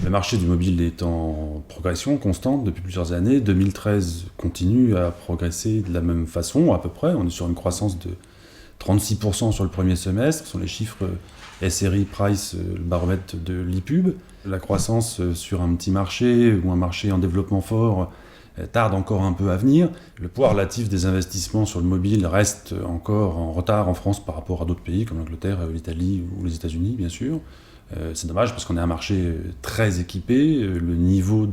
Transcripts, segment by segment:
Le marché du mobile est en progression constante depuis plusieurs années. 2013 continue à progresser de la même façon, à peu près. On est sur une croissance de 36% sur le premier semestre. Ce sont les chiffres SRI Price, le baromètre de l'IPUB. La croissance sur un petit marché ou un marché en développement fort tarde encore un peu à venir. Le poids relatif des investissements sur le mobile reste encore en retard en France par rapport à d'autres pays comme l'Angleterre, l'Italie ou les États-Unis, bien sûr. C'est dommage parce qu'on est un marché très équipé. Le niveau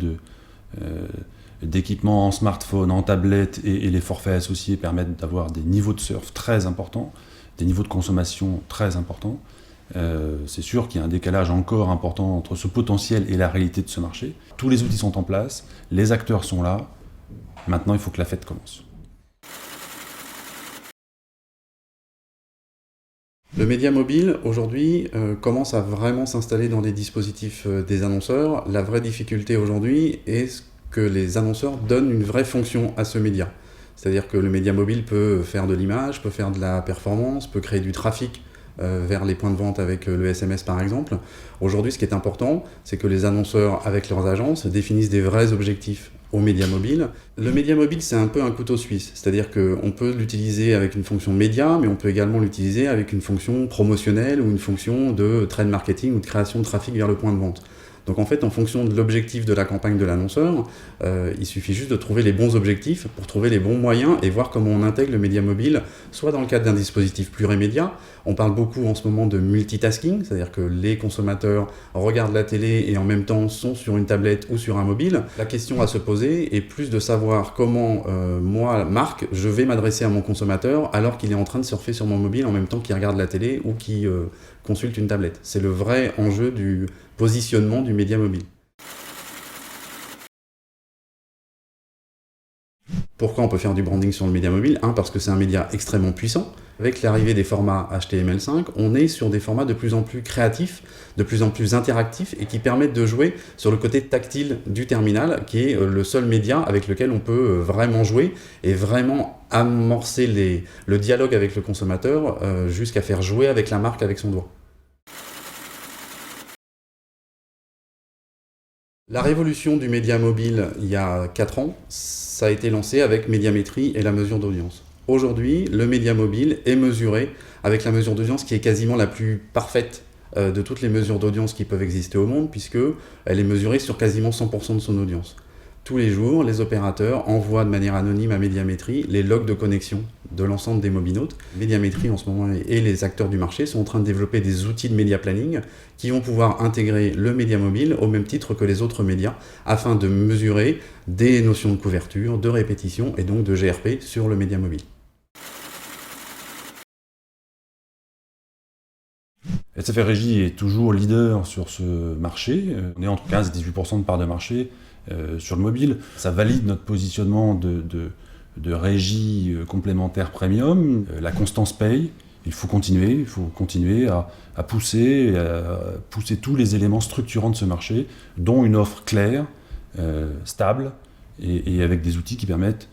d'équipement en smartphone, en tablette et les forfaits associés permettent d'avoir des niveaux de surf très importants, des niveaux de consommation très importants. C'est sûr qu'il y a un décalage encore important entre ce potentiel et la réalité de ce marché. Tous les outils sont en place, les acteurs sont là. Maintenant, il faut que la fête commence. Le média mobile, aujourd'hui, commence à vraiment s'installer dans les dispositifs des annonceurs. La vraie difficulté aujourd'hui est que les annonceurs donnent une vraie fonction à ce média. C'est-à-dire que le média mobile peut faire de l'image, peut faire de la performance, peut créer du trafic vers les points de vente avec le SMS par exemple. Aujourd'hui, ce qui est important, c'est que les annonceurs, avec leurs agences, définissent des vrais objectifs au média mobile. Le média mobile, c'est un peu un couteau suisse, c'est-à-dire qu'on peut l'utiliser avec une fonction média, mais on peut également l'utiliser avec une fonction promotionnelle ou une fonction de trade marketing ou de création de trafic vers le point de vente. Donc en fait, en fonction de l'objectif de la campagne de l'annonceur, il suffit juste de trouver les bons objectifs pour trouver les bons moyens et voir comment on intègre le média mobile, soit dans le cadre d'un dispositif plurimédia. On parle beaucoup en ce moment de multitasking, c'est-à-dire que les consommateurs regardent la télé et en même temps sont sur une tablette ou sur un mobile. La question à se poser est plus de savoir comment moi, marque, je vais m'adresser à mon consommateur alors qu'il est en train de surfer sur mon mobile en même temps qu'il regarde la télé ou qu'il consulte une tablette. C'est le vrai enjeu du positionnement du média mobile. Pourquoi on peut faire du branding sur le média mobile ? Parce que c'est un média extrêmement puissant. Avec l'arrivée des formats HTML5, on est sur des formats de plus en plus créatifs, de plus en plus interactifs et qui permettent de jouer sur le côté tactile du terminal, qui est le seul média avec lequel on peut vraiment jouer et vraiment amorcer le dialogue avec le consommateur jusqu'à faire jouer avec la marque avec son doigt. La révolution du média mobile, il y a 4 ans, ça a été lancé avec Médiamétrie et la mesure d'audience. Aujourd'hui, le média mobile est mesuré avec la mesure d'audience qui est quasiment la plus parfaite de toutes les mesures d'audience qui peuvent exister au monde, puisqu'elle est mesurée sur quasiment 100% de son audience. Tous les jours, les opérateurs envoient de manière anonyme à Médiamétrie les logs de connexion de l'ensemble des mobinautes. Médiamétrie en ce moment et les acteurs du marché sont en train de développer des outils de média planning qui vont pouvoir intégrer le média mobile au même titre que les autres médias afin de mesurer des notions de couverture, de répétition et donc de GRP sur le média mobile. SFR Régie est toujours leader sur ce marché. On est entre 15 et 18% de part de marché sur le mobile. Ça valide notre positionnement de régie complémentaire premium. La constance paye. Il faut continuer à pousser tous les éléments structurants de ce marché, dont une offre claire, stable, et avec des outils qui permettent,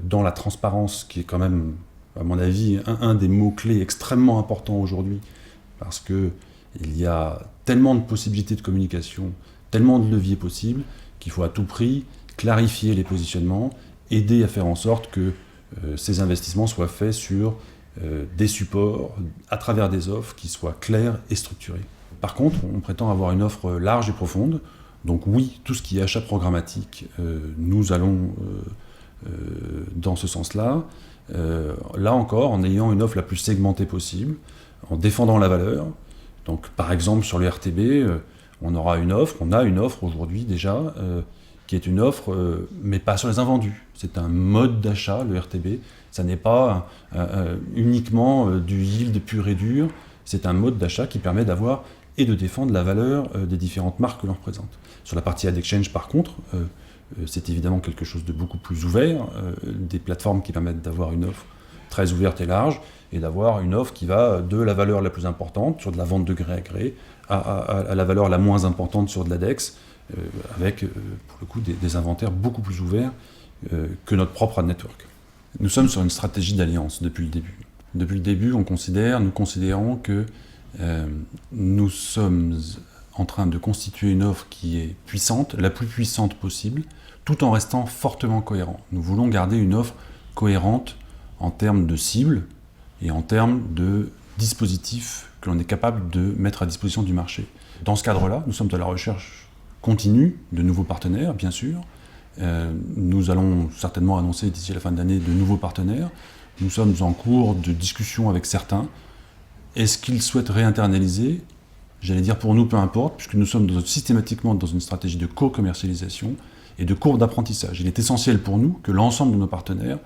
dans la transparence, qui est quand même, à mon avis, un des mots-clés extrêmement importants aujourd'hui, parce qu'il y a tellement de possibilités de communication, tellement de leviers possibles, qu'il faut à tout prix clarifier les positionnements, aider à faire en sorte que ces investissements soient faits sur des supports, à travers des offres qui soient claires et structurées. Par contre, on prétend avoir une offre large et profonde, donc oui, tout ce qui est achat programmatique, nous allons dans ce sens-là. Là encore, en ayant une offre la plus segmentée possible, en défendant la valeur. Donc, par exemple, sur le RTB, on a une offre aujourd'hui déjà, qui est une offre, mais pas sur les invendus. C'est un mode d'achat, le RTB. Ça n'est pas uniquement du yield pur et dur. C'est un mode d'achat qui permet d'avoir et de défendre la valeur des différentes marques que l'on représente. Sur la partie ad exchange, par contre, c'est évidemment quelque chose de beaucoup plus ouvert, des plateformes qui permettent d'avoir une offre très ouverte et large, et d'avoir une offre qui va de la valeur la plus importante, sur de la vente de gré à gré, à la valeur la moins importante sur de l'ADEX, avec, pour le coup, des inventaires beaucoup plus ouverts que notre propre ad network. Nous sommes sur une stratégie d'alliance depuis le début. Depuis le début, nous considérons que nous sommes en train de constituer une offre qui est puissante, la plus puissante possible, tout en restant fortement cohérent. Nous voulons garder une offre cohérente en termes de cible et en termes de dispositifs que l'on est capable de mettre à disposition du marché. Dans ce cadre-là, nous sommes à la recherche continue de nouveaux partenaires, bien sûr. Nous allons certainement annoncer d'ici la fin de l'année de nouveaux partenaires. Nous sommes en cours de discussion avec certains. Est-ce qu'ils souhaitent réinternaliser ? J'allais dire pour nous, peu importe, puisque nous sommes systématiquement dans une stratégie de co-commercialisation et de courbe d'apprentissage. Il est essentiel pour nous que l'ensemble de nos partenaires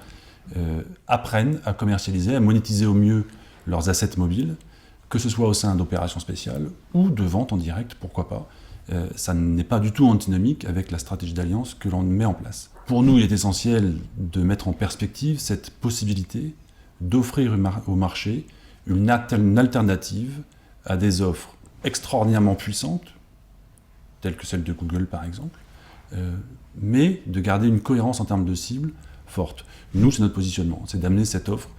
apprennent à commercialiser, à monétiser au mieux leurs assets mobiles, que ce soit au sein d'opérations spéciales ou de vente en direct, pourquoi pas. Ça n'est pas du tout antinomique avec la stratégie d'alliance que l'on met en place. Pour nous, il est essentiel de mettre en perspective cette possibilité d'offrir au marché une alternative à des offres extraordinairement puissantes, telles que celle de Google par exemple, mais de garder une cohérence en termes de cible forte. Nous, c'est notre positionnement, c'est d'amener cette offre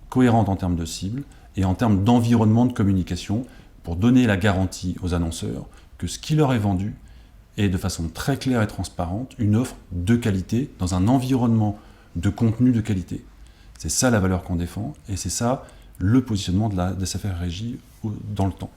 cohérente en termes de cible et en termes d'environnement de communication pour donner la garantie aux annonceurs que ce qui leur est vendu est de façon très claire et transparente une offre de qualité dans un environnement de contenu de qualité. C'est ça la valeur qu'on défend et c'est ça le positionnement de la SFR Régie dans le temps.